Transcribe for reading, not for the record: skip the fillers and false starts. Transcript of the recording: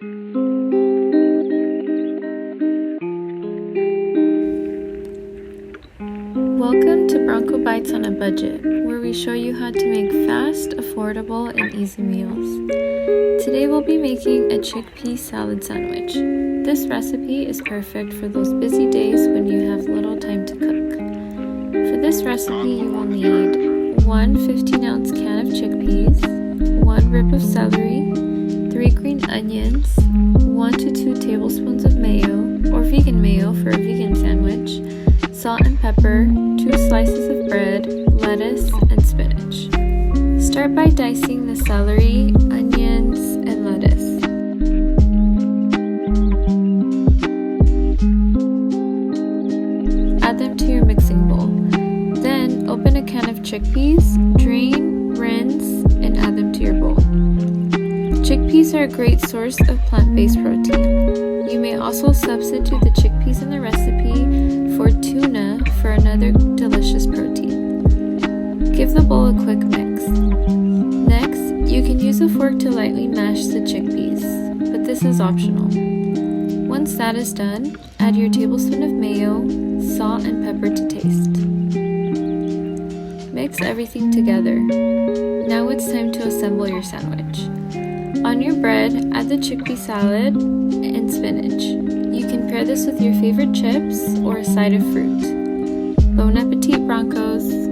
Welcome to Bronco Bites on a Budget, where we show you how to make fast, affordable, and easy meals. Today we'll be making a chickpea salad sandwich. This recipe is perfect for those busy days when you have little time to cook. For this recipe you will need 1 15-ounce can of chickpeas, 1 rib of celery, 3 green onions, 1 to 2 tablespoons of mayo, or vegan mayo for a vegan sandwich, salt and pepper, 2 slices of bread, lettuce, and spinach. Start by dicing the celery, onions, and lettuce. Add them to your mixing bowl. Then open a can of chickpeas, drain, rinse, and add them to your bowl. Chickpeas are a great source of plant-based protein. You may also substitute the chickpeas in the recipe for tuna for another delicious protein. Give the bowl a quick mix. Next, you can use a fork to lightly mash the chickpeas, but this is optional. Once that is done, add your tablespoon of mayo, salt, and pepper to taste. Mix everything together. Now it's time to assemble your sandwich. On your bread, add the chickpea salad and spinach. You can pair this with your favorite chips or a side of fruit. Bon appetit, Broncos!